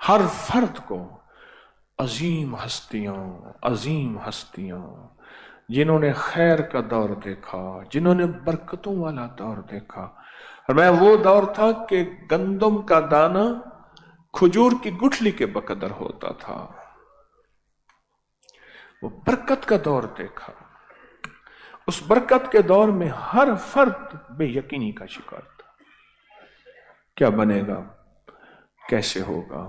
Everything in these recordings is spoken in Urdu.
ہر فرد کو عظیم ہستیاں جنہوں نے خیر کا دور دیکھا، جنہوں نے برکتوں والا دور دیکھا، اور میں وہ دور تھا کہ گندم کا دانہ کھجور کی گٹھلی کے بقدر ہوتا تھا، وہ برکت کا دور دیکھا۔ اس برکت کے دور میں ہر فرد بے یقینی کا شکار تھا، کیا بنے گا، کیسے ہوگا۔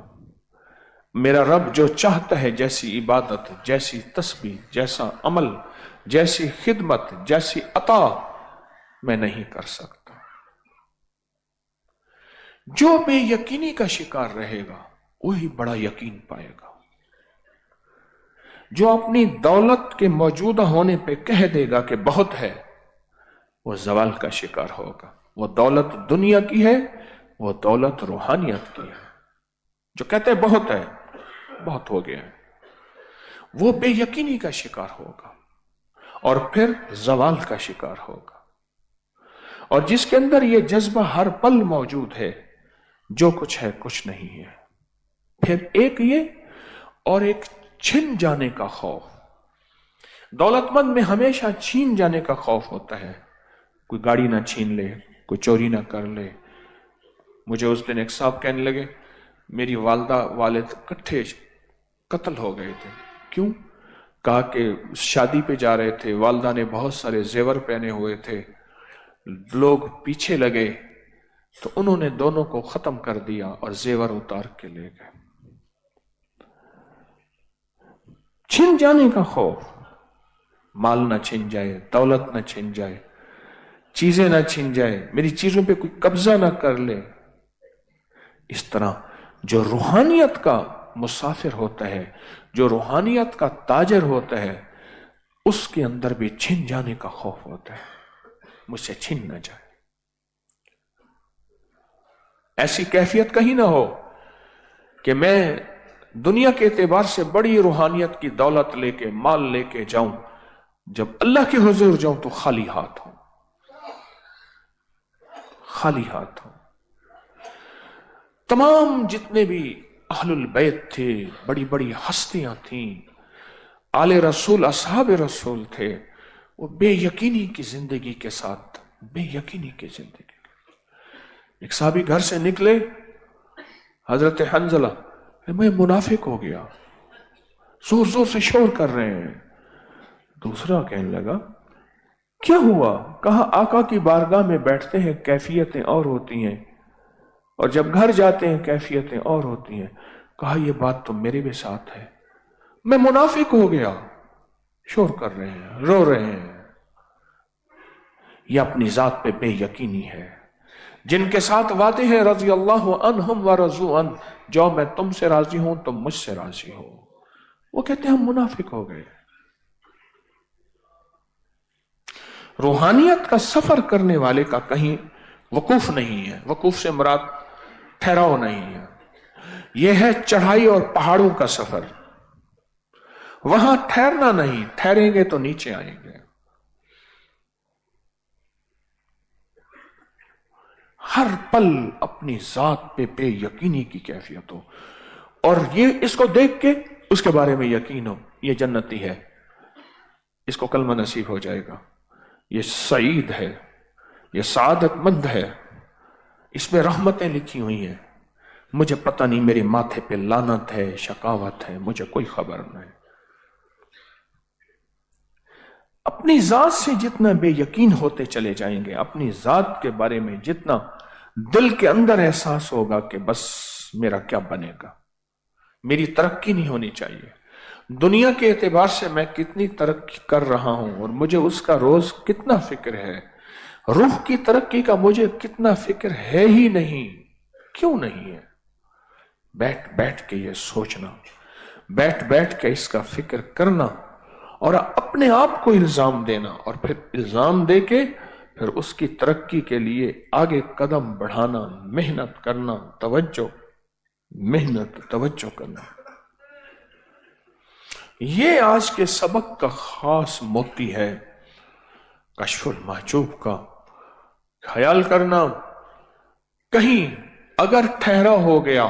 میرا رب جو چاہتا ہے، جیسی عبادت، جیسی تسبیح، جیسا عمل، جیسی خدمت، جیسی عطا میں نہیں کر سکتا۔ جو بے یقینی کا شکار رہے گا وہی بڑا یقین پائے گا۔ جو اپنی دولت کے موجودہ ہونے پہ کہہ دے گا کہ بہت ہے، وہ زوال کا شکار ہوگا۔ وہ دولت دنیا کی ہے، وہ دولت روحانیت کی ہے۔ جو کہتے ہیں بہت ہے، بہت ہو گیا ہے، وہ بے یقینی کا شکار ہوگا اور پھر زوال کا شکار ہوگا۔ اور جس کے اندر یہ جذبہ ہر پل موجود ہے، جو کچھ ہے کچھ نہیں ہے، پھر ایک یہ اور ایک چھن جانے کا خوف۔ دولت مند میں ہمیشہ چھین جانے کا خوف ہوتا ہے، کوئی گاڑی نہ چھین لے، کوئی چوری نہ کر لے۔ مجھے اس دن ایک صاحب کہنے لگے میری والدہ والد کٹھے قتل ہو گئے تھے۔ کیوں؟ کہا کہ شادی پہ جا رہے تھے، والدہ نے بہت سارے زیور پہنے ہوئے تھے، لوگ پیچھے لگے تو انہوں نے دونوں کو ختم کر دیا اور زیور اتار کے لے گئے۔ چھن جانے کا خوف، مال نہ چھن جائے، دولت نہ چھن جائے، چیزیں نہ چھن جائے، میری چیزوں پہ کوئی قبضہ نہ کر لے۔ اس طرح جو روحانیت کا مسافر ہوتا ہے، جو روحانیت کا تاجر ہوتا ہے، اس کے اندر بھی چھن جانے کا خوف ہوتا ہے، مجھ سے چھن نہ جائے۔ ایسی کیفیت کہیں نہ ہو کہ میں دنیا کے اعتبار سے بڑی روحانیت کی دولت لے کے، مال لے کے جاؤں، جب اللہ کے حضور جاؤں تو خالی ہاتھ ہوں، خالی ہاتھ ہوں۔ تمام جتنے بھی اہل البیت تھے، بڑی بڑی ہستیاں تھیں، آل رسول، اصحاب رسول تھے، وہ بے یقینی کی زندگی کے ساتھ، بے یقینی کی زندگی۔ ایک صحابی گھر سے نکلے، حضرت حنظلہ، میں منافق ہو گیا، زور زور سے شور کر رہے ہیں۔ دوسرا کہنے لگا کیا ہوا؟ کہا آقا کی بارگاہ میں بیٹھتے ہیں کیفیتیں اور ہوتی ہیں، اور جب گھر جاتے ہیں کیفیتیں اور ہوتی ہیں۔ کہا یہ بات تو میرے بھی ساتھ ہے، میں منافق ہو گیا، شور کر رہے ہیں، رو رہے ہیں۔ یہ اپنی ذات پہ بے یقینی ہے۔ جن کے ساتھ وعدے ہیں رضی اللہ عنہم ورضوا عنہ، جو میں تم سے راضی ہوں تم مجھ سے راضی ہو، وہ کہتے ہیں ہم منافق ہو گئے۔ روحانیت کا سفر کرنے والے کا کہیں وقوف نہیں ہے۔ وقوف سے مراد ٹھہراؤ نہیں ہے، یہ ہے چڑھائی اور پہاڑوں کا سفر۔ وہاں ٹھہرنا نہیں، ٹھہریں گے تو نیچے آئیں گے۔ ہر پل اپنی ذات پہ بے یقینی کی کیفیت ہو، اور یہ اس کو دیکھ کے اس کے بارے میں یقین ہو، یہ جنتی ہے، اس کو کلمہ نصیب ہو جائے گا، یہ سعید ہے، یہ سعادت مند ہے، اس میں رحمتیں لکھی ہوئی ہیں۔ مجھے پتہ نہیں میرے ماتھے پہ لعنت ہے، شقاوت ہے، مجھے کوئی خبر نہیں۔ اپنی ذات سے جتنا بے یقین ہوتے چلے جائیں گے، اپنی ذات کے بارے میں جتنا دل کے اندر احساس ہوگا کہ بس میرا کیا بنے گا، میری ترقی نہیں ہونی چاہیے، دنیا کے اعتبار سے میں کتنی ترقی کر رہا ہوں اور مجھے اس کا روز کتنا فکر ہے، روح کی ترقی کا مجھے کتنا فکر ہے ہی نہیں، کیوں نہیں ہے؟ بیٹھ بیٹھ کے یہ سوچنا، بیٹھ بیٹھ کے اس کا فکر کرنا، اور اپنے آپ کو الزام دینا، اور پھر الزام دے کے پھر اس کی ترقی کے لیے آگے قدم بڑھانا، محنت کرنا، توجہ کرنا۔ یہ آج کے سبق کا خاص موتی ہے، کشف المحجوب کا۔ خیال کرنا کہیں اگر ٹھہرا ہو گیا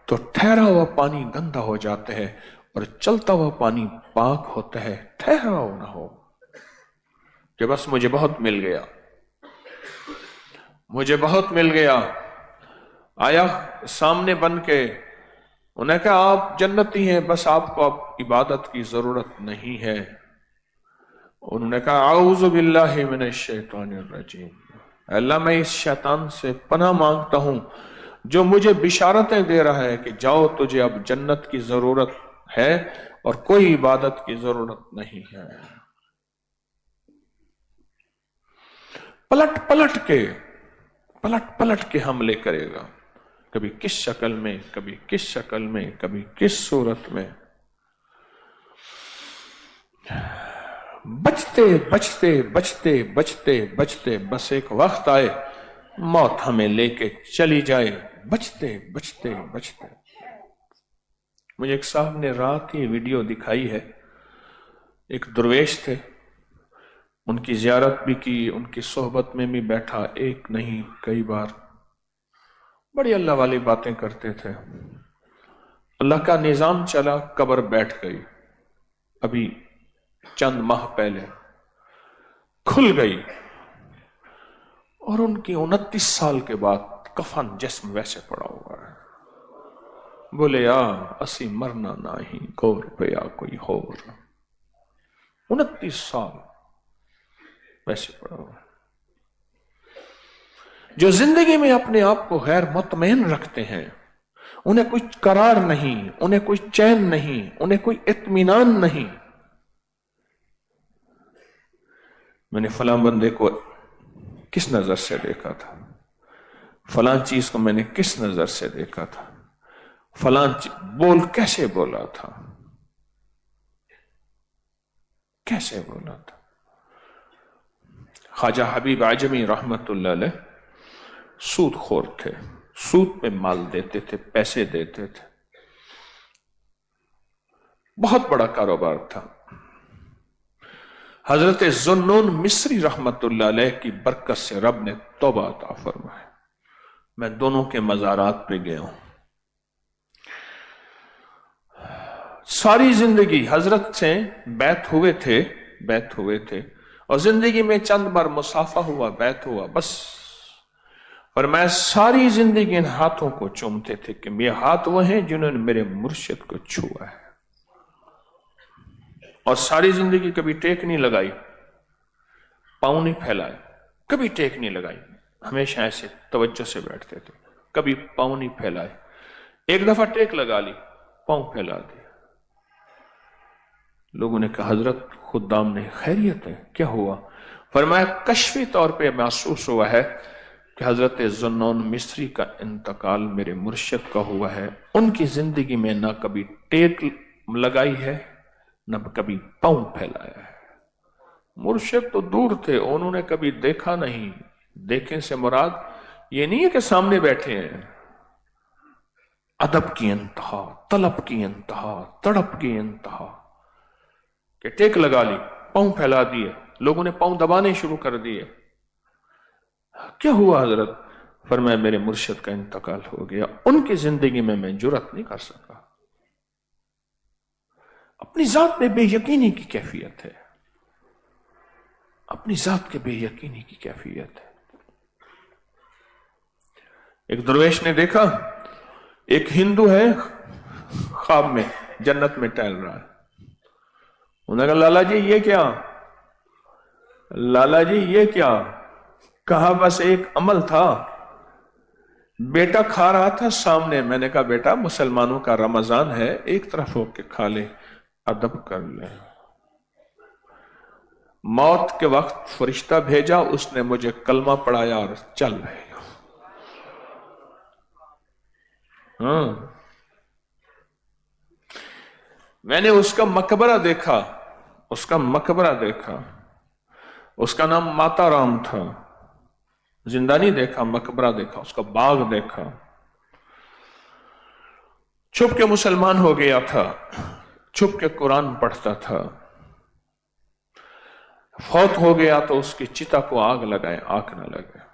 تو ٹھہرا ہوا پانی گندا ہو جاتا ہے اور چلتا ہوا پانی پاک ہوتا ہے. ٹھہراؤ نہ ہو کہ بس مجھے بہت مل گیا، مجھے بہت مل گیا. آیا سامنے بن کے، انہوں نے کہا آپ جنتی ہیں، بس آپ کو اب عبادت کی ضرورت نہیں ہے. انہوں نے کہا اعوذ باللہ من الشیطان الرجیم، اللہ میں اس شیطان سے پناہ مانگتا ہوں جو مجھے بشارتیں دے رہا ہے کہ جاؤ تجھے اب جنت کی ضرورت ہے اور کوئی عبادت کی ضرورت نہیں ہے. پلٹ پلٹ کے حملے کرے گا، کبھی کس شکل میں، کبھی کس شکل میں، کبھی کس صورت میں. بچتے بچتے بچتے بچتے بچتے بس ایک وقت آئے موت ہمیں لے کے چلی جائے. بچتے بچتے بچتے. مجھے ایک صاحب نے رات ہی ویڈیو دکھائی ہے، ایک درویش تھے، ان کی زیارت بھی کی، ان کی صحبت میں بھی بیٹھا، ایک نہیں کئی بار. بڑی اللہ والی باتیں کرتے تھے. اللہ کا نظام چلا، قبر بیٹھ گئی. ابھی چند ماہ پہلے کھل گئی اور ان کی 29 سال کے بعد کفن جسم ویسے پڑا ہوا ہے. بولے اسی مرنا نہیں گور پیا کوئی ہور. 29 سال ویسے پڑا ہوا. جو زندگی میں اپنے آپ کو غیر مطمئن رکھتے ہیں، انہیں کوئی قرار نہیں، انہیں کوئی چین نہیں، انہیں کوئی اطمینان نہیں. میں نے فلاں بندے کو کس نظر سے دیکھا تھا، فلاں چیز کو میں نے کس نظر سے دیکھا تھا، فلاں بول کیسے بولا تھا، کیسے بولا تھا. خواجہ حبیب اعجمی رحمت اللہ علیہ سود خور تھے، سود پہ مال دیتے تھے، پیسے دیتے تھے، بہت بڑا کاروبار تھا. حضرت ذوالنون مصری رحمت اللہ علیہ کی برکت سے رب نے توبہ عطا فرمائے. میں دونوں کے مزارات پہ گیا ہوں. ساری زندگی حضرت سے بیعت ہوئے تھے اور زندگی میں چند بار مصافحہ ہوا، بیعت ہوا بس. اور میں ساری زندگی ان ہاتھوں کو چومتے تھے کہ یہ ہاتھ وہ ہیں جنہوں نے میرے مرشد کو چھوا ہے. اور ساری زندگی کبھی ٹیک نہیں لگائی، پاؤں نہیں پھیلائے، کبھی ٹیک نہیں لگائی، ہمیشہ ایسے توجہ سے بیٹھتے تھے، کبھی پاؤں نہیں پھیلائے. ایک دفعہ ٹیک لگا لی، پاؤں پھیلا دیا. لوگوں نے کہا حضرت خدام نے خیریت ہے، کیا ہوا؟ فرمایا کشفی طور پہ محسوس ہوا ہے کہ حضرت ذوالنون مصری کا انتقال میرے مرشد کا ہوا ہے. ان کی زندگی میں نہ کبھی ٹیک لگائی ہے نہ کبھی پاؤں پھیلایا ہے. مرشد تو دور تھے، انہوں نے کبھی دیکھا نہیں. دیکھیں سے مراد یہ نہیں ہے کہ سامنے بیٹھے ہیں. ادب کی انتہا، طلب کی انتہا، تڑپ کی انتہا کہ ٹیک لگا لی، پاؤں پھیلا دیے، لوگوں نے پاؤں دبانے شروع کر دیے. کیا ہوا حضرت؟ فرمایا میرے مرشد کا انتقال ہو گیا. ان کی زندگی میں جرأت نہیں کر سکا. اپنی ذات میں بے یقینی کی کیفیت ہے، اپنی ذات کے بے یقینی کی کیفیت ہے. ایک درویش نے دیکھا ایک ہندو ہے خواب میں جنت میں ٹہل رہا ہے. انہوں نے کہا لالا جی یہ کیا، لالا جی یہ کیا؟ کہا بس ایک عمل تھا، بیٹا کھا رہا تھا سامنے، میں نے کہا بیٹا مسلمانوں کا رمضان ہے، ایک طرف ہو کے کھا لے، ادب کر لے. موت کے وقت فرشتہ بھیجا، اس نے مجھے کلمہ پڑھایا اور چل رہے. میں نے اس کا مقبرہ دیکھا، اس کا مقبرہ دیکھا، اس کا نام ماتا رام تھا. زندہ نہیں دیکھا، مقبرہ دیکھا، اس کا باغ دیکھا. چھپ کے مسلمان ہو گیا تھا، چھپ کے قرآن پڑھتا تھا. فوت ہو گیا تو اس کی چتا کو آگ لگائے، آگ نہ لگے.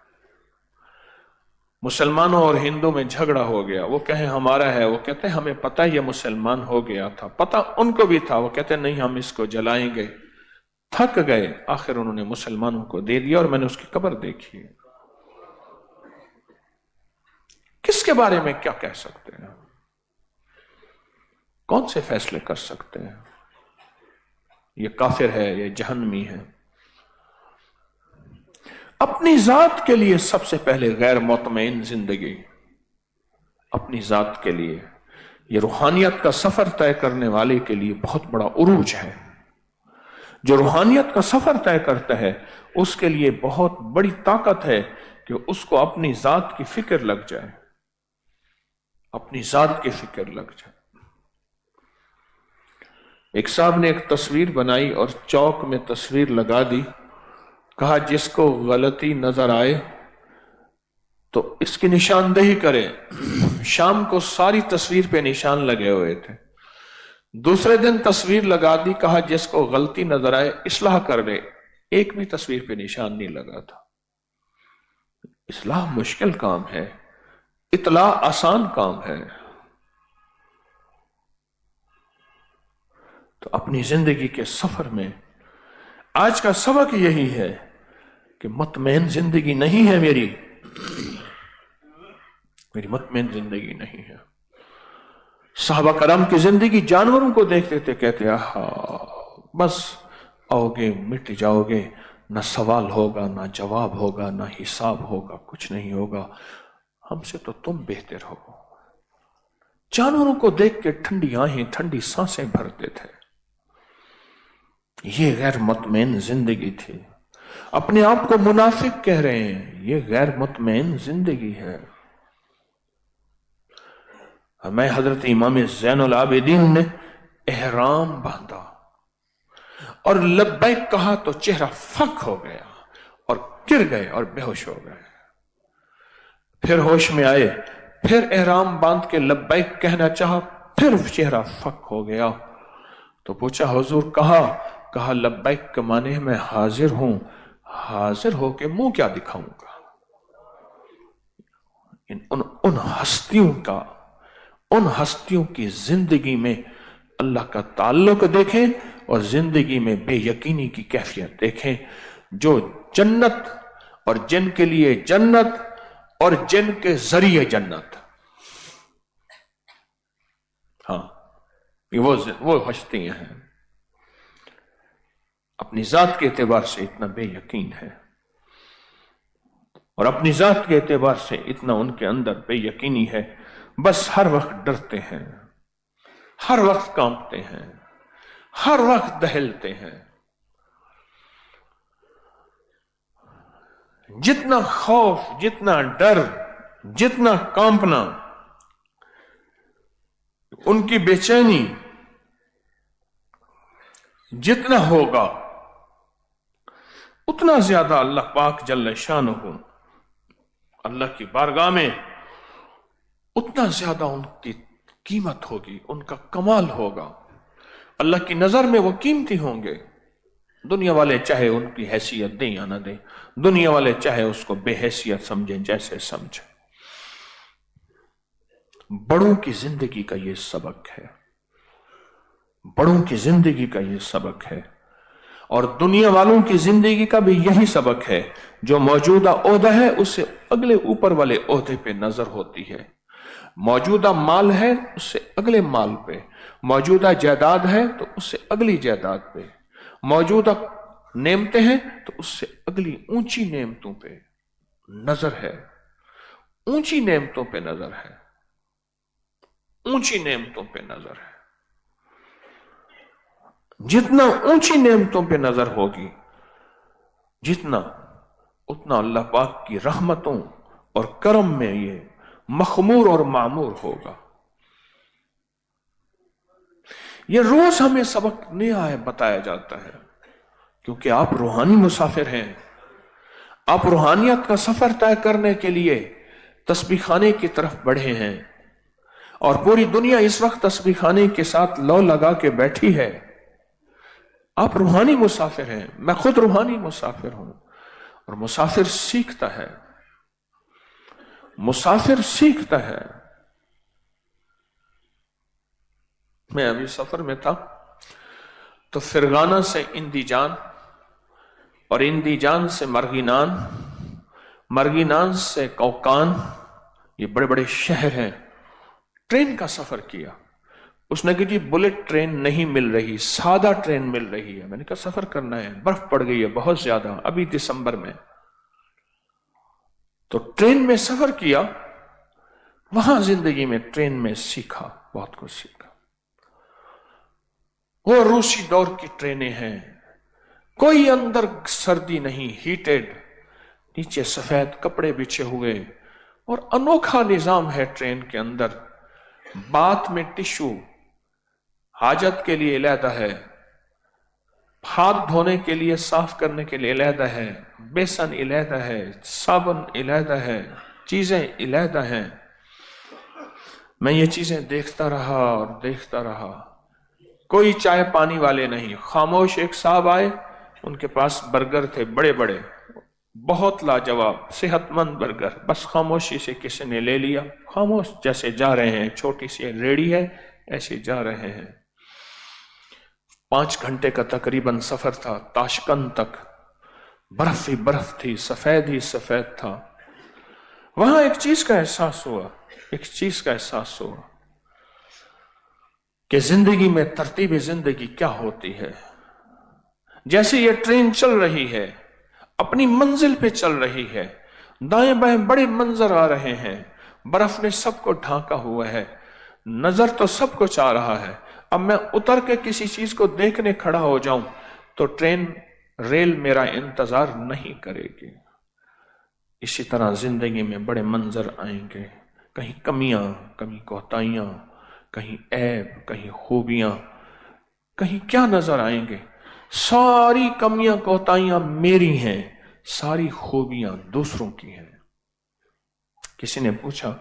مسلمانوں اور ہندو میں جھگڑا ہو گیا، وہ کہیں ہمارا ہے، وہ کہتے ہیں ہمیں پتہ یہ مسلمان ہو گیا تھا، پتہ ان کو بھی تھا، وہ کہتے ہیں نہیں ہم اس کو جلائیں گے، تھک گئے، آخر انہوں نے مسلمانوں کو دے دیا اور میں نے اس کی قبر دیکھی۔ کس کے بارے میں کیا کہہ سکتے ہیں؟ کون سے فیصلے کر سکتے ہیں؟ یہ کافر ہے، یہ جہنمی ہے۔ اپنی ذات کے لیے سب سے پہلے غیر مطمئن زندگی، اپنی ذات کے لیے، یہ روحانیت کا سفر طے کرنے والے کے لیے بہت بڑا عروج ہے۔ جو روحانیت کا سفر طے کرتا ہے اس کے لیے بہت بڑی طاقت ہے کہ اس کو اپنی ذات کی فکر لگ جائے، اپنی ذات کی فکر لگ جائے۔ ایک صاحب نے ایک تصویر بنائی اور چوک میں تصویر لگا دی، کہا جس کو غلطی نظر آئے تو اس کی نشاندہی کرے۔ شام کو ساری تصویر پہ نشان لگے ہوئے تھے، دوسرے دن تصویر لگا دی، کہا جس کو غلطی نظر آئے اصلاح کر لے، ایک بھی تصویر پہ نشان نہیں لگا تھا۔ اصلاح مشکل کام ہے، اطلاع آسان کام ہے۔ تو اپنی زندگی کے سفر میں آج کا سبق یہی ہے کہ مطمئن زندگی نہیں ہے میری مطمئن زندگی نہیں ہے۔ صحابہ کرام کی زندگی جانوروں کو دیکھتے تھے، کہتے آہا بس آؤ گے مٹ جاؤ گے، نہ سوال ہوگا نہ جواب ہوگا نہ حساب ہوگا، کچھ نہیں ہوگا، ہم سے تو تم بہتر ہو۔ جانوروں کو دیکھ کے ٹھنڈی آنکھیں ٹھنڈی سانسیں بھرتے تھے۔ یہ غیر مطمئن زندگی تھی۔ اپنے آپ کو منافق کہہ رہے ہیں، یہ غیر مطمئن زندگی ہے۔ میں حضرت امام زین العابدین نے احرام باندھا اور لبیک کہا تو چہرہ فک ہو گیا اور گر گئے اور بے ہوش ہو گئے۔ پھر ہوش میں آئے، پھر احرام باندھ کے لبیک کہنا چاہا، پھر چہرہ فک ہو گیا۔ تو پوچھا حضور کہا لبیک کے معنی میں حاضر ہوں، حاضر ہو کے منہ کیا دکھاؤں گا؟ ان ہستیوں کی زندگی میں اللہ کا تعلق دیکھیں اور زندگی میں بے یقینی کی کیفیت دیکھیں، جو جنت اور جن کے لیے جنت اور جن کے ذریعے جنت، ہاں وہ ہستیاں ہیں، اپنی ذات کے اعتبار سے اتنا بے یقین ہے اور اپنی ذات کے اعتبار سے اتنا ان کے اندر بے یقینی ہے، بس ہر وقت ڈرتے ہیں، ہر وقت کانپتے ہیں، ہر وقت دہلتے ہیں۔ جتنا خوف، جتنا ڈر، جتنا کانپنا، ان کی بے چینی جتنا ہوگا اتنا زیادہ اللہ پاک جل شانہ اللہ کی بارگاہ میں اتنا زیادہ ان کی قیمت ہوگی، ان کا کمال ہوگا، اللہ کی نظر میں وہ قیمتی ہوں گے۔ دنیا والے چاہے ان کی حیثیت دیں یا نہ دیں، دنیا والے چاہے اس کو بے حیثیت سمجھیں، جیسے سمجھیں۔ بڑوں کی زندگی کا یہ سبق ہے، بڑوں کی زندگی کا یہ سبق ہے، اور دنیا والوں کی زندگی کا بھی یہی سبق ہے۔ جو موجودہ عہدہ ہے اس سے اگلے اوپر والے عہدے پہ نظر ہوتی ہے، موجودہ مال ہے اس سے اگلے مال پہ، موجودہ جائیداد ہے تو اس سے اگلی جائیداد پہ، موجودہ نعمتیں ہیں تو اس سے اگلی اونچی نعمتوں پہ نظر ہے، اونچی نعمتوں پہ نظر ہے، اونچی نعمتوں پہ نظر ہے۔ جتنا اونچی نعمتوں پہ نظر ہوگی اتنا اللہ پاک کی رحمتوں اور کرم میں یہ مخمور اور معمور ہوگا۔ یہ روز ہمیں سبق نیا ہے بتایا جاتا ہے، کیونکہ آپ روحانی مسافر ہیں، آپ روحانیت کا سفر طے کرنے کے لیے تسبیح خانے کی طرف بڑھے ہیں، اور پوری دنیا اس وقت تسبیح خانے کے ساتھ لو لگا کے بیٹھی ہے۔ آپ روحانی مسافر ہیں، میں خود روحانی مسافر ہوں، اور مسافر سیکھتا ہے، مسافر سیکھتا ہے. میں ابھی سفر میں تھا تو فرغانہ سے اندیجان اور اندیجان سے مرگینان، مرگینان سے کوکان، یہ بڑے بڑے شہر ہیں. ٹرین کا سفر کیا. اس نے کہا جی بلٹ ٹرین نہیں مل رہی، سادہ ٹرین مل رہی ہے. میں نے کہا سفر کرنا ہے، برف پڑ گئی ہے بہت زیادہ ابھی دسمبر میں. تو ٹرین میں سفر کیا. وہاں زندگی میں ٹرین میں سیکھا، بہت کچھ سیکھا. وہ روسی دور کی ٹرینیں ہیں، کوئی اندر سردی نہیں، ہیٹڈ، نیچے سفید کپڑے بچھے ہوئے، اور انوکھا نظام ہے ٹرین کے اندر. باتھ میں ٹشو حاجت کے لیے علیحدہ ہے، ہاتھ دھونے کے لیے صاف کرنے کے لیے علیحدہ ہے، بیسن علیحدہ ہے، صابن علیحدہ ہے، چیزیں علیحدہ ہیں. میں یہ چیزیں دیکھتا رہا اور دیکھتا رہا. کوئی چائے پانی والے نہیں. خاموش ایک صاحب آئے، ان کے پاس برگر تھے بڑے بڑے، بہت لاجواب صحت مند برگر. بس خاموشی سے کسی نے لے لیا، خاموش جیسے جا رہے ہیں، چھوٹی سی ریڑھی ہے ایسے جا رہے ہیں. 5 گھنٹے کا تقریباً سفر تھا تاشکند تک. برف ہی برف تھی، سفید ہی سفید تھا. وہاں ایک چیز کا احساس ہوا، ایک چیز کا احساس ہوا کہ زندگی میں ترتیب زندگی کیا ہوتی ہے. جیسے یہ ٹرین چل رہی ہے، اپنی منزل پہ چل رہی ہے، دائیں بائیں بڑے منظر آ رہے ہیں، برف نے سب کو ڈھانکا ہوا ہے، نظر تو سب کچھ آ رہا ہے. اب میں اتر کے کسی چیز کو دیکھنے کھڑا ہو جاؤں تو ٹرین ریل میرا انتظار نہیں کرے گی. اسی طرح زندگی میں بڑے منظر آئیں گے، کہیں کمیاں، کہیں کوتاہیاں، کہیں عیب، کہیں خوبیاں، کہیں کیا نظر آئیں گے. ساری کمیاں کوتاہیاں میری ہیں، ساری خوبیاں دوسروں کی ہیں. کسی نے پوچھا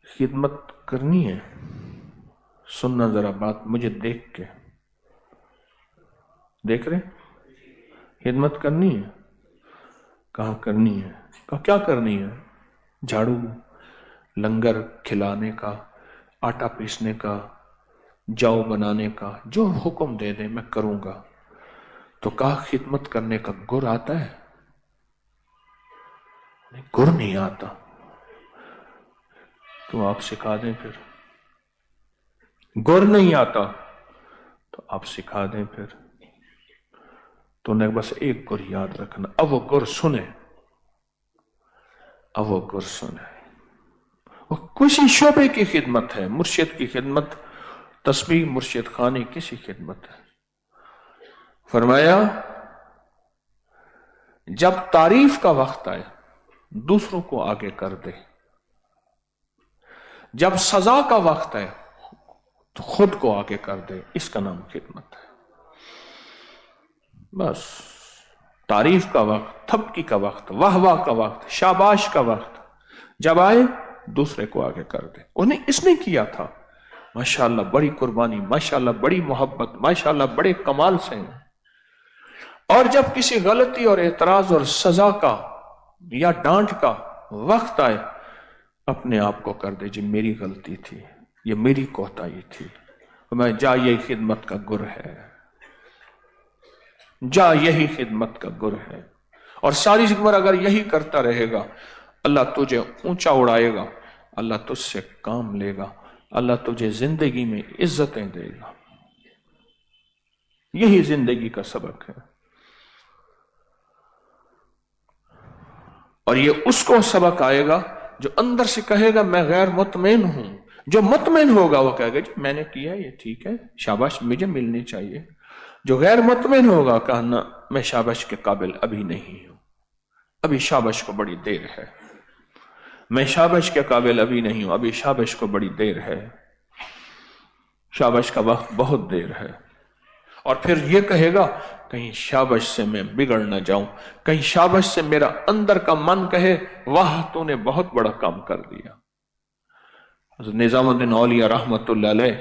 خدمت کرنی ہے؟ سننا ذرا بات مجھے دیکھ کے. دیکھ رہے؟ خدمت کرنی ہے؟ کہاں کرنی ہے؟ کہا کیا کرنی ہے؟ جھاڑو، لنگر کھلانے کا، آٹا پیسنے کا، جاؤ بنانے کا، جو حکم دے دے میں کروں گا. تو کہا خدمت کرنے کا گر آتا ہے؟ گر نہیں آتا. تو آپ سکھا دیں پھر. گر نہیں آتا تو آپ سکھا دیں پھر. تو نے بس ایک گر یاد رکھنا، اب وہ گر سنے، اب وہ گر سنے. وہ کسی شعبے کی خدمت ہے، مرشد کی خدمت، تسبیح مرشد خانے کسی خدمت ہے. فرمایا جب تعریف کا وقت آئے دوسروں کو آگے کر دے، جب سزا کا وقت ہے تو خود کو آگے کر دے. اس کا نام خدمت ہے. بس تعریف کا وقت، تھپکی کا وقت، واہ واہ کا وقت، شاباش کا وقت جب آئے دوسرے کو آگے کر دے. انہیں اس نے کیا تھا، ماشاءاللہ بڑی قربانی، ماشاءاللہ بڑی محبت، ماشاءاللہ بڑے کمال سے. اور جب کسی غلطی اور اعتراض اور سزا کا یا ڈانٹ کا وقت آئے اپنے آپ کو کر دے جی میری غلطی تھی، یہ میری کوتاہی تھی. میں جا یہی خدمت کا گر ہے، جا یہی خدمت کا گر ہے. اور ساری عمر اگر یہی کرتا رہے گا اللہ تجھے اونچا اڑائے گا، اللہ تجھ سے کام لے گا، اللہ تجھے زندگی میں عزتیں دے گا. یہی زندگی کا سبق ہے. اور یہ اس کو سبق آئے گا جو اندر سے کہے گا میں غیر مطمئن ہوں. جو مطمئن ہوگا وہ کہے گا جی میں نے کیا یہ ٹھیک ہے، شاباش مجھے ملنی چاہیے. جو غیر مطمئن ہوگا کہنا میں شاباش کے قابل ابھی نہیں ہوں، ابھی شاباش کو بڑی دیر ہے، میں شاباش کے قابل ابھی نہیں ہوں، ابھی شاباش کو بڑی دیر ہے، شاباش کا وقت بہت دیر ہے. اور پھر یہ کہے گا کہیں شاباش سے میں بگڑ نہ جاؤں، کہیں شاباش سے میرا اندر کا من کہے واہ تو نے بہت بڑا کام کر دیا. حضرت نظام الدین اولیاء رحمت اللہ علیہ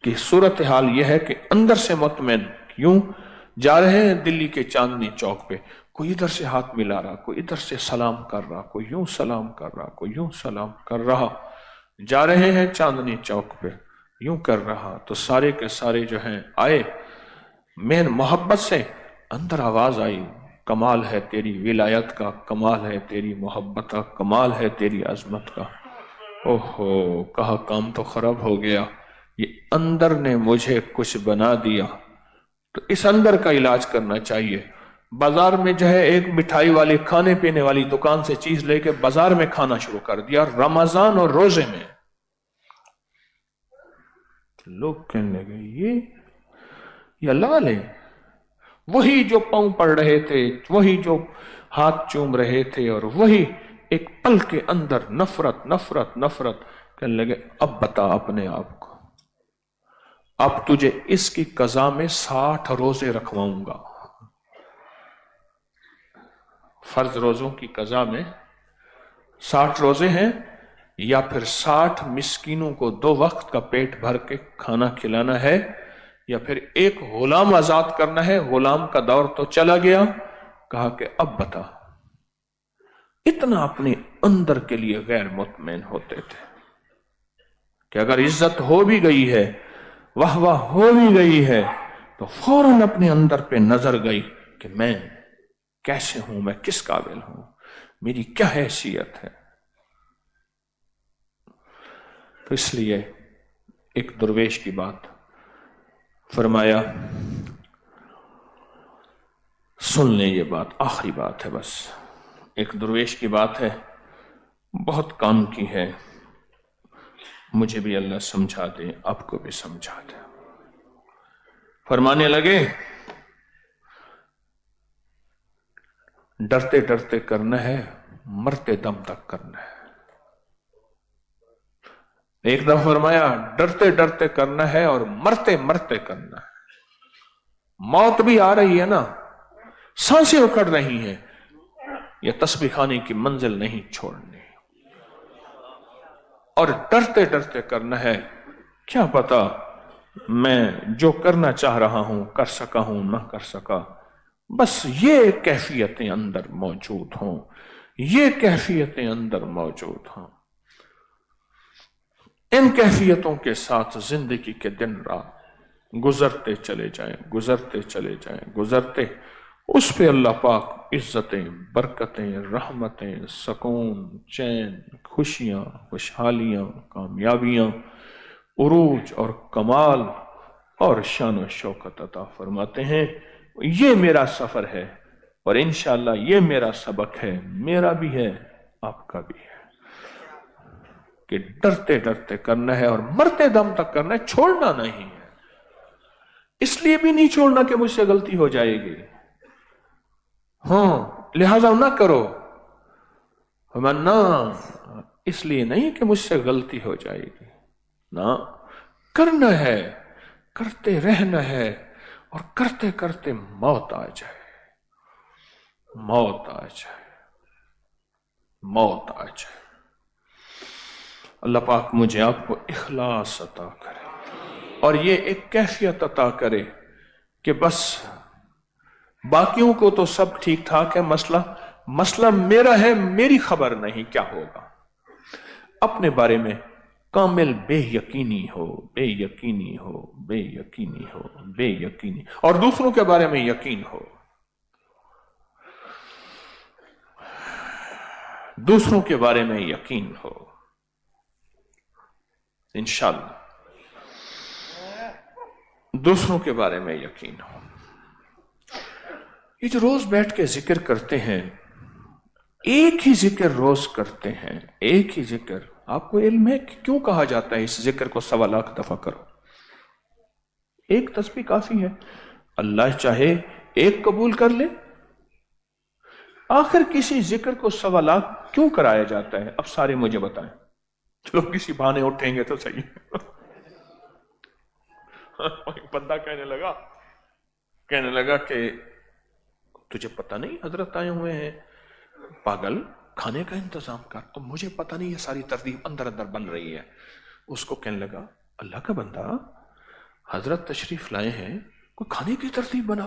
کی صورتحال یہ ہے کہ اندر سے مطمئن. کیوں؟ جا رہے ہیں دلی کے چاندنی چوک پہ، کوئی ادھر سے ہاتھ ملا رہا، کوئی ادھر سے سلام کر رہا، کوئی یوں سلام کر رہا، کوئی یوں سلام کر رہا. جا رہے ہیں چاندنی چوک پہ، یوں کر رہا تو سارے کے سارے جو ہیں آئے. میں محبت سے اندر آواز آئی، کمال ہے تیری ولایت کا، کمال ہے تیری محبت کا، کمال ہے تیری عظمت کا. اوہو، کہا کام تو خراب ہو گیا، یہ اندر نے مجھے کچھ بنا دیا. تو اس اندر کا علاج کرنا چاہیے. بازار میں جو ہے ایک مٹھائی والی کھانے پینے والی دکان سے چیز لے کے بازار میں کھانا شروع کر دیا رمضان اور روزے میں. لوگ کہنے لگے یہ اللہ والے، وہی جو پاؤں پڑ رہے تھے، وہی جو ہاتھ چوم رہے تھے، اور وہی ایک پل کے اندر نفرت نفرت نفرت. کہنے لگے اب بتا اپنے آپ کو، اب تجھے اس کی قضا میں 60 روزے رکھواؤں گا. فرض روزوں کی قضا میں 60 روزے ہیں، یا پھر 60 مسکینوں کو 2 وقت کا پیٹ بھر کے کھانا کھلانا ہے، یا پھر ایک غلام آزاد کرنا ہے. غلام کا دور تو چلا گیا. کہا کہ اب بتا. اتنا اپنے اندر کے لیے غیر مطمئن ہوتے تھے کہ اگر عزت ہو بھی گئی ہے، واہ واہ ہو بھی گئی ہے، تو فوراً اپنے اندر پہ نظر گئی کہ میں کیسے ہوں، میں کس قابل ہوں، میری کیا حیثیت ہے. تو اس لیے ایک درویش کی بات فرمایا، سن لیں یہ بات، آخری بات ہے بس. ایک درویش کی بات ہے، بہت کام کی ہے، مجھے بھی اللہ سمجھا دے، آپ کو بھی سمجھا دے. فرمانے لگے ڈرتے ڈرتے کرنا ہے، مرتے دم تک کرنا ہے. ایک دفعہ فرمایا ڈرتے ڈرتے کرنا ہے اور مرتے مرتے کرنا ہے. موت بھی آ رہی ہے نا، سانسیں اکڑ رہی ہیں، یہ تسبیح خانے کی منزل نہیں چھوڑنی، اور ڈرتے ڈرتے کرنا ہے. کیا پتا میں جو کرنا چاہ رہا ہوں کر سکا ہوں نہ کر سکا، بس یہ کیفیتیں اندر موجود ہوں، یہ کیفیتیں اندر موجود ہوں. ان کیفیتوں کے ساتھ زندگی کے دن رات گزرتے چلے جائیں، گزرتے چلے جائیں، گزرتے. اس پہ اللہ پاک عزتیں، برکتیں، رحمتیں، سکون، چین، خوشیاں، خوشحالیاں، کامیابیاں، عروج اور کمال اور شان و شوکت عطا فرماتے ہیں. یہ میرا سفر ہے، اور انشاءاللہ یہ میرا سبق ہے، میرا بھی ہے، آپ کا بھی ہے، کہ ڈرتے ڈرتے کرنا ہے اور مرتے دم تک کرنا ہے، چھوڑنا نہیں ہے. اس لیے بھی نہیں چھوڑنا کہ مجھ سے غلطی ہو جائے گی، ہاں لہذا نہ کرو. نہ، اس لیے نہیں کہ مجھ سے غلطی ہو جائے گی، نہ، کرنا ہے، کرتے رہنا ہے، اور کرتے کرتے موت آ جائے، موت آ جائے، موت آ جائے. اللہ پاک مجھے آپ کو اخلاص عطا کرے، اور یہ ایک کیفیت عطا کرے کہ بس باقیوں کو تو سب ٹھیک ٹھاک ہے، مسئلہ میرا ہے، میری خبر نہیں کیا ہوگا. اپنے بارے میں کامل بے یقینی ہو، بے یقینی ہو، بے یقینی ہو، بے یقینی، اور دوسروں کے بارے میں یقین ہو، دوسروں کے بارے میں یقین ہو. انشاءاللہ دوسروں کے بارے میں یقین ہو. یہ جو روز بیٹھ کے ذکر کرتے ہیں، ایک ہی ذکر روز کرتے ہیں، ایک ہی ذکر. آپ کو علم ہے کہ کیوں کہا جاتا ہے اس ذکر کو 1.25 لاکھ دفعہ کرو؟ ایک تسبیح کافی ہے، اللہ چاہے ایک قبول کر لے. آخر کسی ذکر کو 1.25 لاکھ کیوں کرایا جاتا ہے؟ اب سارے مجھے بتائیں. چلو کسی بہانے اٹھیں گے تو صحیح. بندہ کہنے لگا کہ تجھے پتہ نہیں حضرت آئے ہوئے ہیں، پاگل کھانے کا انتظام کر. تو مجھے پتہ نہیں، یہ ساری ترتیب اندر اندر بن رہی ہے. اس کو کہنے لگا اللہ کا بندہ، حضرت تشریف لائے ہیں، کوئی کھانے کی ترتیب بنا.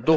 2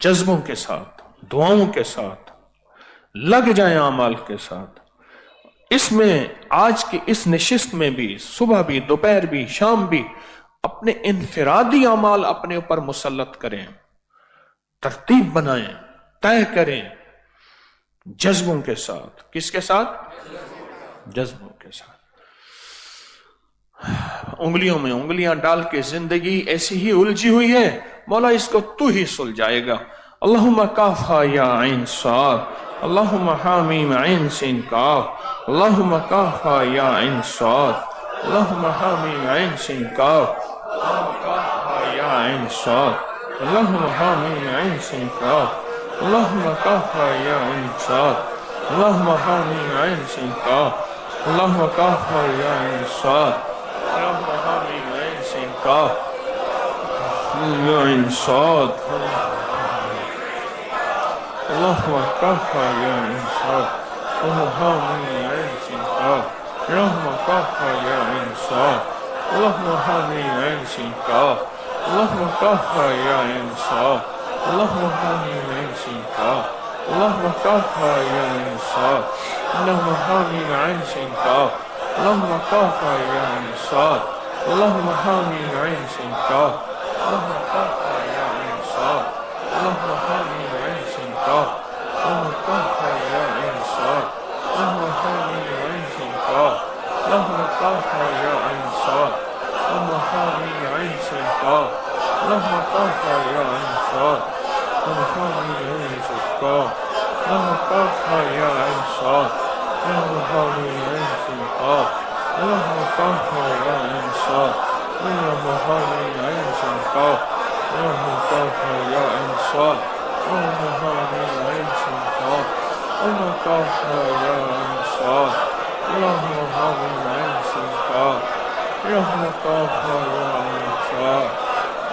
جذبوں کے ساتھ، دعاؤں کے ساتھ لگ جائیں، اعمال کے ساتھ. اس میں آج کی اس نشست میں بھی، صبح بھی، دوپہر بھی، شام بھی، اپنے انفرادی اعمال اپنے اوپر مسلط کریں، ترتیب بنائیں، طے کریں جذبوں کے ساتھ. کس کے ساتھ؟ جذبوں کے ساتھ. انگلیوں میں انگلیاں ڈال کے زندگی ایسی ہی الجھی ہوئی ہے، مولا اس کو تو ہی سلجھائے گا. اللہم کافا یا عین صاد، اللہم حامیم عین سین کاف، اللہم کافا یا عین صاد، اللہم حامیم عین سین کاف، اللہم کافا یا عین صاد، اللہم حامیم عین سین کاف، اللہم کافا یا عین صاد، اللہم حامیم عین سین کاف، اللہم کافا یا عین صاد، اللہم حامیم عین سین کاف یا عین صاد، اللہم کافا یا عین صاد، اللہم حامیم عین سین کاف، اللہم کافا یا عین صاد، اللہم حامیم عین سین کاف، اللہم کافا یا عین صاد، اللہم حامیم عین سین کاف، اللہم کافا یا عین صاد، اللہم حامیم عین سین کاف، اللہم کافا یا عین صاد، اللہم حامیم عین سین کاف، اللہم کافا یا عین صاد، اللہم حامیم عین سین کاف، اللہم کافا یا عین صاد، اللہم حامیم عین سین کاف، اللہم کافا یا عین صاد، اللہم حامیم عین سین کاف، اللہم کافا یا عین صاد، اللہم حامیم عین سین کاف، اللہم کافا یا عین صاد، اللہم حامیم عین سین کاف، اللہم کافا یا عین صاد، اللہم حامیم عین سین کاف، اللہم کافا یا عین صاد، اللہم حامیم عین سین کاف، اللہم کافا یا عین صاد، اللہم حامیم عین سین کاف، اللہم کافا یا عین صاد، اللہم حامیم عین سین کاف، اللہم کافا یا عین صاد،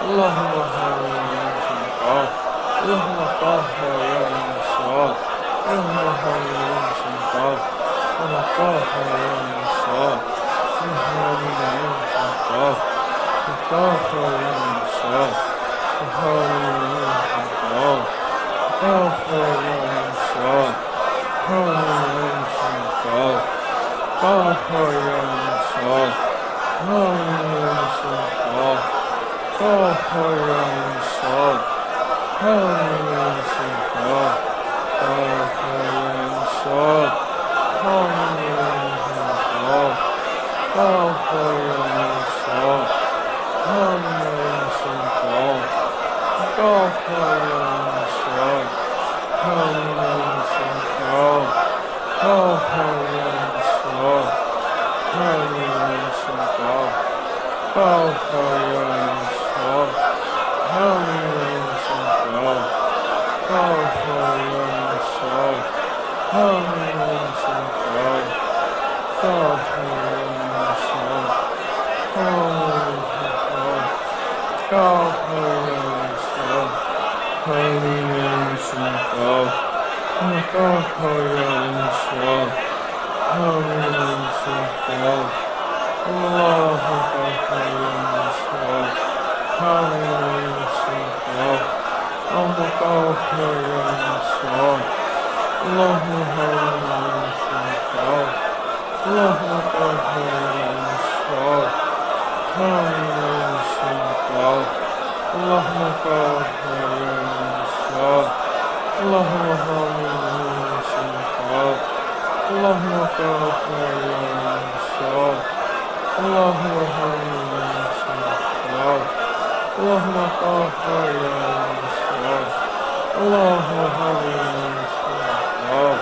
اللہم حامیم عین سین کاف، اللہم کافا یا عین صاد، اللہم حامیم عین سین کاف، کافا یا عین صاد، حامیم عین سین کاف، کافا یا عین صاد، حامیم عین سین کاف، کافا یا عین صاد، حامیم عین سین کاف، کافا یا عین صاد، حامیم عین سین کاف، کافا یا عین صاد، حامیم عین سین کاف، کافا یا عین صاد، حامیم عین سین کاف، کافا یا عین صاد، حامیم عین سین کاف، کافا یا عین صاد، حامیم عین سین کاف، کافا یا عین صاد، حامیم عین سین کاف، کافا یا عین صاد، حامیم عین سین کاف، کافا یا عین صاد، حامیم عین سین کاف، کافا یا عین صاد، حامیم عین سین کاف، کافا یا عین صاد، حامیم عین سین کاف، اللہ کافا یا عین صاد، حامیم عین سین کاف، اللہ کافا یا عین صاد، اللہ حامیم عین سین کاف، اللہ کافا یا عین صاد، حامیم عین سین کاف، اللہ کافا یا عین صاد، اللہ حامیم عین سین کاف، اللہ کافا یا عین صاد، اللہ حامیم عین سین کاف، اللہ کافا یا عین صاد، اللہ حامیم عین سین کاف،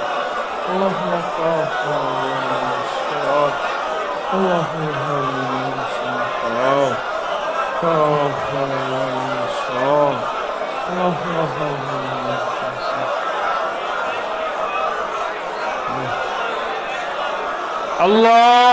اللہ کافا یا عین صاد، اللہ حامیم عین سین کاف، کافا یا عین صاد، اللہ حامیم عین سین کاف. اللہ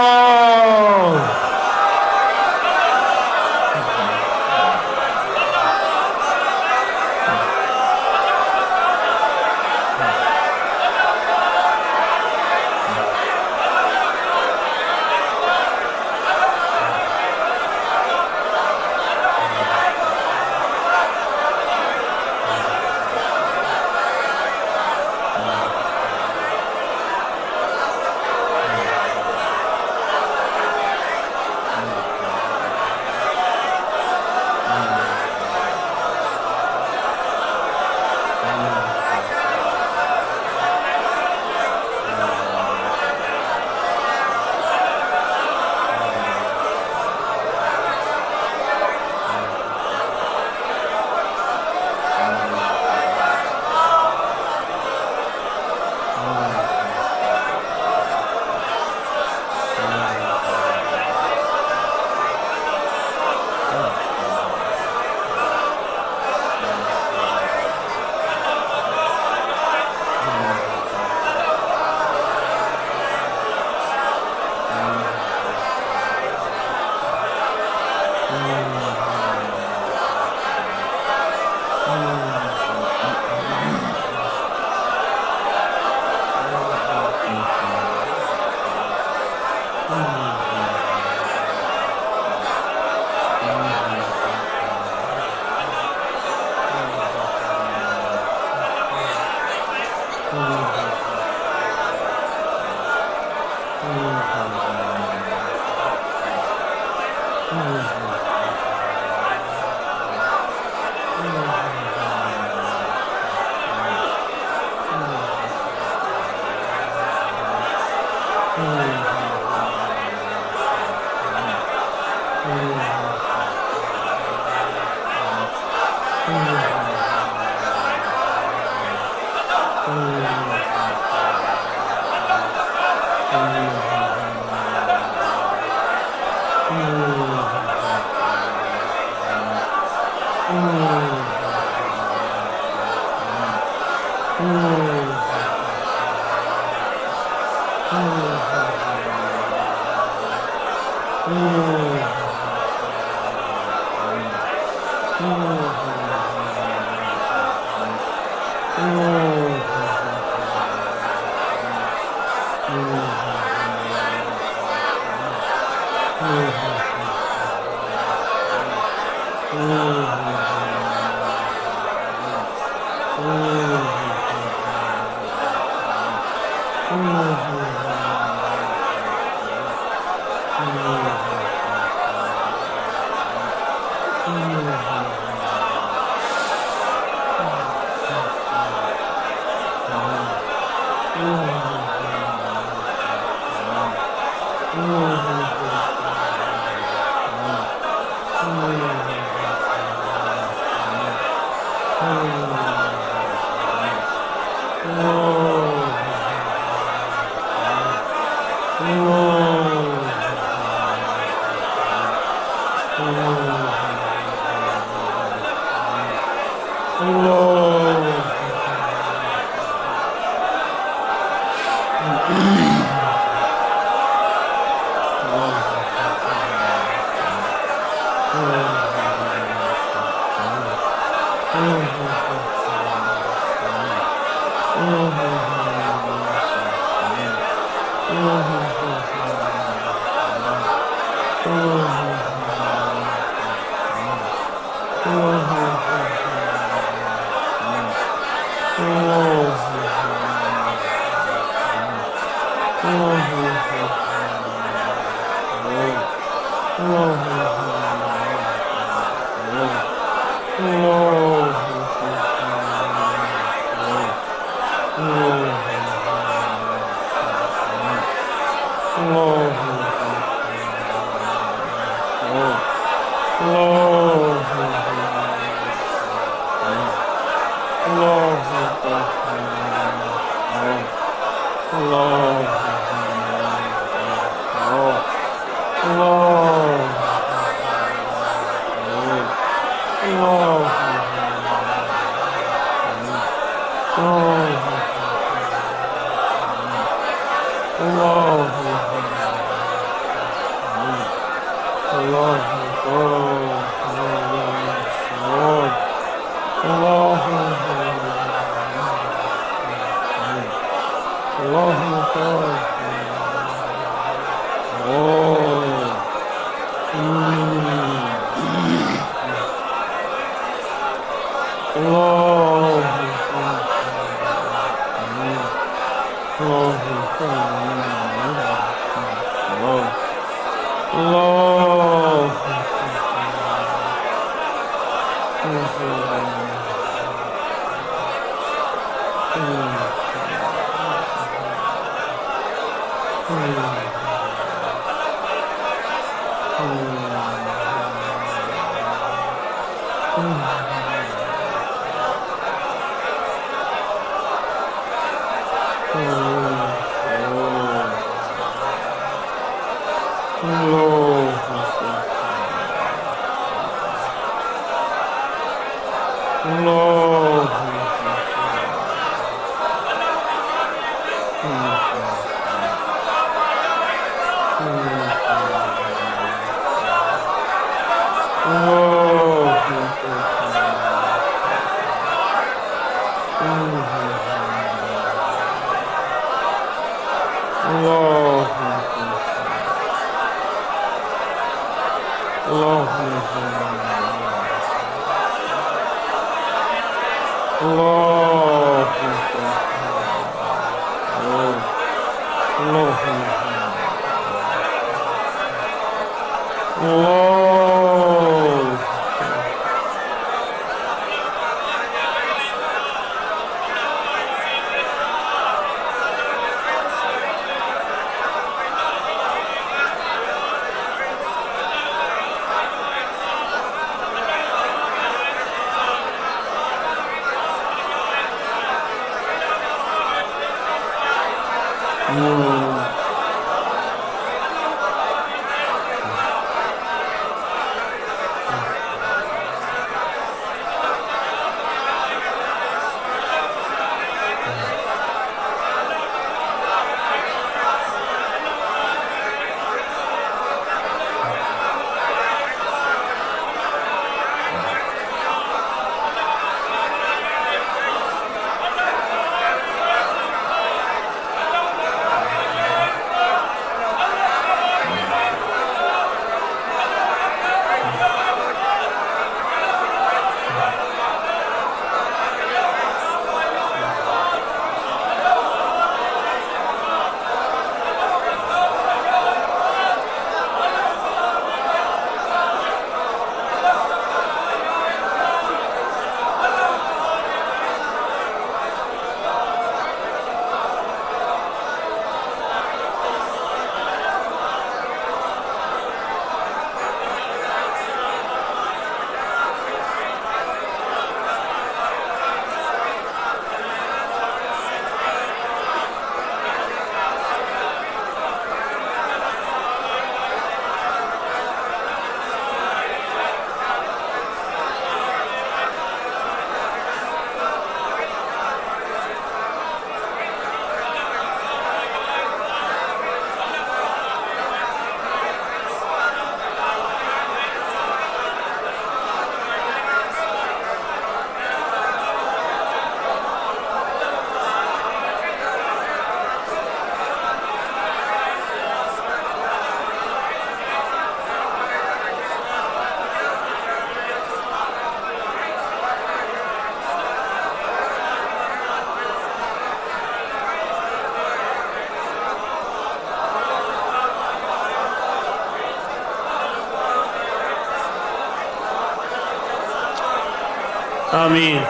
آمین۔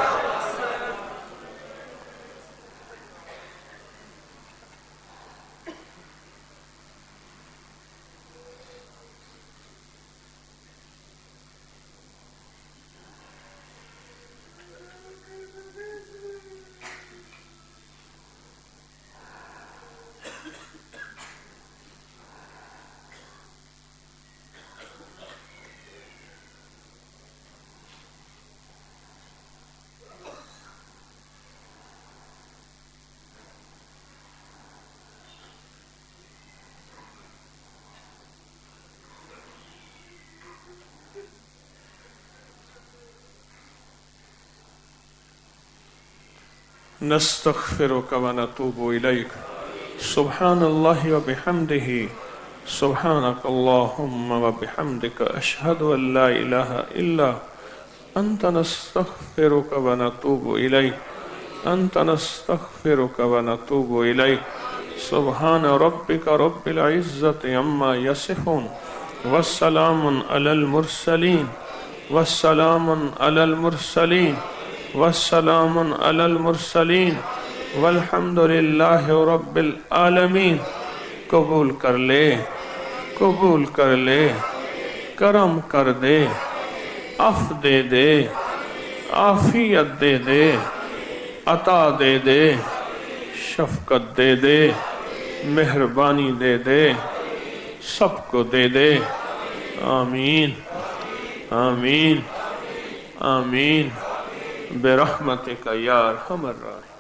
نستغفرك ونتوب إليك سبحان الله وبحمده سبحانك اللهم وبحمدك أشهد أن لا إله إلا أنت نستغفرك ونتوب إليك أنت نستغفرك ونتوب إليك سبحان ربك رب العزة عما يصفون والسلام على المرسلين والسلام على المرسلين والسلام على المرسلین والحمد للہ رب العالمین۔ قبول کر لے، قبول کر لے، کرم کر دے، عفو دے دے، عافیت دے دے، عطا دے دے، شفقت دے دے، مہربانی دے دے، سب کو دے دے۔ آمین آمین آمین برحمتک یا ارحم الراحمین۔